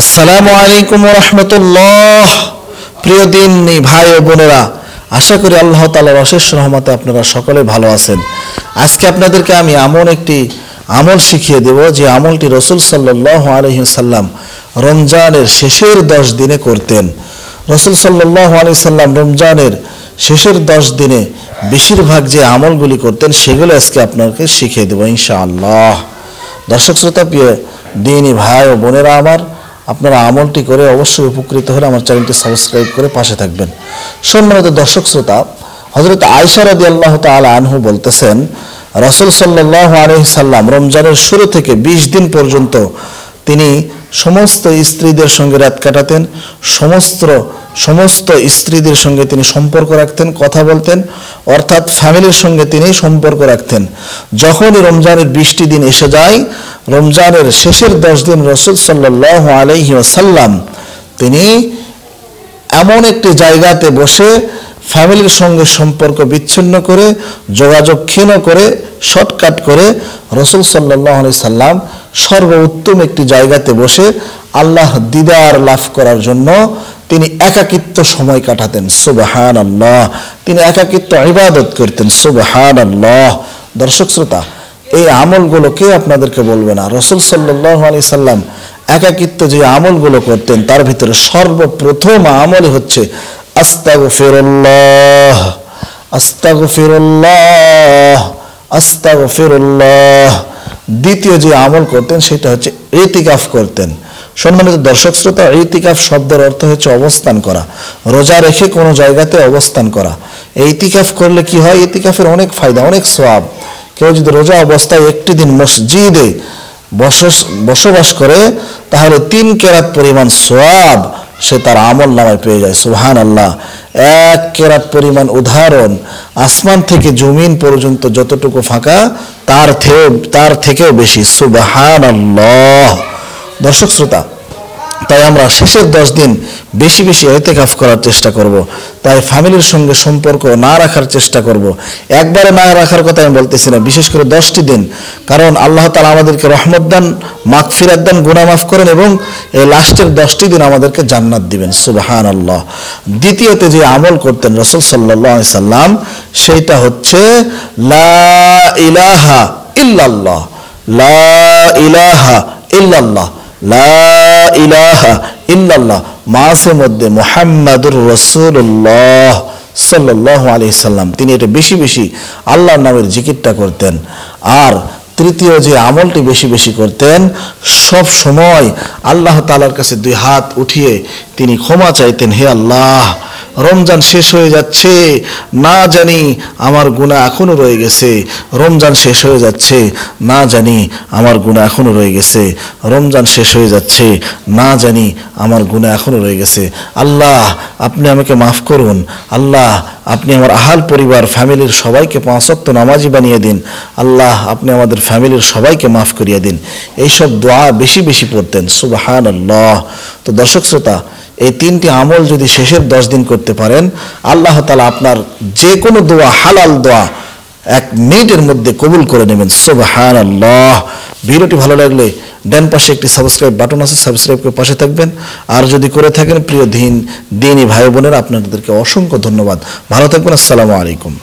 আসসালামু আলাইকুম ওয়া রাহমাতুল্লাহ। প্রিয় দিনী ভাই ও বোনেরা, আশা করি আল্লাহ তাআলার অশেষ রহমতে আপনারা সকলে ভালো আছেন। আজকে আপনাদেরকে আমি এমন একটি আমল শিখিয়ে দেব যে আমলটি রাসূল সাল্লাল্লাহু আলাইহি ওয়াসাল্লাম রমজানের শেষের 10 দিনে করতেন। রাসূল সাল্লাল্লাহু আলাইহি ওয়াসাল্লাম রমজানের শেষের 10 দিনে বেশিরভাগ যে আমলগুলি করতেন সেগুলো আজকে আপনাকে শিখিয়ে দেব ইনশাআল্লাহ। দর্শক শ্রোতা, প্রিয় দিনী ভাই ও বোনেরা আমার, আপনারা আমলটি করে অবশ্যই উপকৃত হলে আমার চ্যানেলটি সাবস্ক্রাইব করে পাশে থাকবেন। সম্মানিত দর্শক শ্রোতা, হযরত আয়েশা রাদিয়াল্লাহু তাআলা আনহু বলতেছেন, রাসূল সাল্লাল্লাহু আলাইহি সাল্লাম রমজানের শুরু থেকে 20 দিন পর্যন্ত তিনি সমস্ত স্ত্রীদের সঙ্গে রাত কাটাতেন, সমস্ত স্ত্রীদের সঙ্গে তিনি সম্পর্ক রাখতেন, কথা বলতেন, অর্থাৎ ফ্যামিলির সঙ্গে তিনি সম্পর্ক রাখতেন। যখনই রমজানের 20টি দিন এসে যায়, রমজানের শেষের 10 দিন রাসূল সাল্লাল্লাহু আলাইহি ওয়াসাল্লাম তিনি এমন একটি জায়গাতে বসে ফ্যামিলির সঙ্গে সম্পর্ক বিচ্ছিন্ন করে, যোগাযোগ ক্ষীণ করে, শর্টকাট করে রাসূল সাল্লাল্লাহু আলাইহি সাল্লাম সর্বোত্তম একটি জায়গাতে বসে আল্লাহ দিদার লাভ করার জন্য তিনি একাকিত্ব সময় কাটাতেন। সুবহানাল্লাহ। তিনি একাকিত্ব ইবাদত করতেন। সুবহানাল্লাহ। দর্শক শ্রোতা, এই আমলগুলো কে আপনাদেরকে বলবে না? রাসূল সাল্লাল্লাহু আলাইহি সাল্লাম একাকিত্ব যে আমলগুলো করতেন তার ভিতরে সর্বপ্রথম আমল হচ্ছে আস্তাগফিরুল্লাহ, আস্তাগফিরুল্লাহ, আস্তাগফিরুল্লাহ। দ্বিতীয় যে আমল করতেন সেটা হচ্ছে ইতিকাফ করতেন। সম্মানিত দর্শক শ্রোতা, ইতিকাফ শব্দের অর্থ হচ্ছে অবস্থান করা, রোজা রেখে কোনো জায়গাতে অবস্থান করা। এই ইতিকাফ করলে কি হয়? ইতিকাফের অনেক ফায়দা, অনেক সওয়াব। কেউ যদি রোজা অবস্থায় একটি দিন মসজিদে বসবাস করে তাহলে 3 কেরাত পরিমাণ সওয়াব সে তার আমল নামায় পেয়ে যায়। সুবহানাল্লাহ। 1 কেরাত পরিমাণ উদাহরণ আসমান থেকে জমিন পর্যন্ত যতটুকু ফাঁকা তার থেকেও বেশি। সুবহানাল্লাহ। দর্শক শ্রোতা, তাই আমরা শেষের 10 দিন বেশি বেশি ইতিকাফ করার চেষ্টা করব। তাই ফ্যামিলির সঙ্গে সম্পর্ক না রাখার চেষ্টা করব। একবারে না রাখার কথা আমি বলতেছি না, বিশেষ করে 10টি দিন, কারণ আল্লাহ তাআলা আমাদেরকে রহমত দান, মাগফিরাত দান, গুনাহ মাফ করেন এবং এই লাস্টের 10টি দিন আমাদেরকে জান্নাত দিবেন। সুবহানাল্লাহ। দ্বিতীয়তে যে আমল করতেন রাসূল সাল্লাল্লাহু আলাইহি সাল্লাম সেইটা হচ্ছে লা ইলাহা ইল্লাল্লাহ, লা ইলাহা ইল্লাল্লাহ, লা ইলাহা ইল্লাল্লাহ, মাঝে মধ্যে মুহাম্মাদুর রাসূলুল্লাহ সাল্লাল্লাহু আলাইহি সাল্লাম তিনি এটা বেশি বেশি আল্লাহর নামের জিকিরটা করতেন। আর তৃতীয় যে আমলটি বেশি বেশি করতেন, সব সময় আল্লাহ তাআলার কাছে 2 হাত উঠিয়ে তিনি ক্ষমা চাইতেন, হে আল্লাহ, রমজান শেষ হয়ে যাচ্ছে, না জানি আমার গুনাহ এখনো রয়ে গেছে, রমজান শেষ হয়ে যাচ্ছে, না জানি আমার গুনাহ এখনো রয়ে গেছে, রমজান শেষ হয়ে যাচ্ছে, না জানি আমার গুনাহ এখনো রয়ে গেছে। আল্লাহ, আপনি আমাকে মাফ করুন। আল্লাহ, আপনি আমার আহাল পরিবার ফ্যামিলির সবাইকে 5 ওয়াক্ত নামাজি বানিয়ে দিন। আল্লাহ, আপনি আমাদের ফ্যামিলির সবাইকে মাফ করিয়ে দিন। এইসব দোয়া বেশি বেশি পড়তেন। সুবহানাল্লাহ। তো দর্শক শ্রোতা, এই 3টি আমল যদি শেষের 10 দিন করতে পারেন, আল্লাহ তাআলা আপনার যে কোনো দোয়া, হালাল দোয়া 1 মিনিটের মধ্যে কবুল করে নেবেন। সুবহানাল্লাহ। ভিডিওটি ভালো লাগলে ডান পাশে একটি সাবস্ক্রাইব বাটন আছে, সাবস্ক্রাইব করে পাশে থাকবেন। আর যদি করে থাকেন, প্রিয় দিনী ভাই বোনেরা, আপনাদেরকে অসংখ্য ধন্যবাদ। ভালো থাকবেন। আসসালামু আলাইকুম।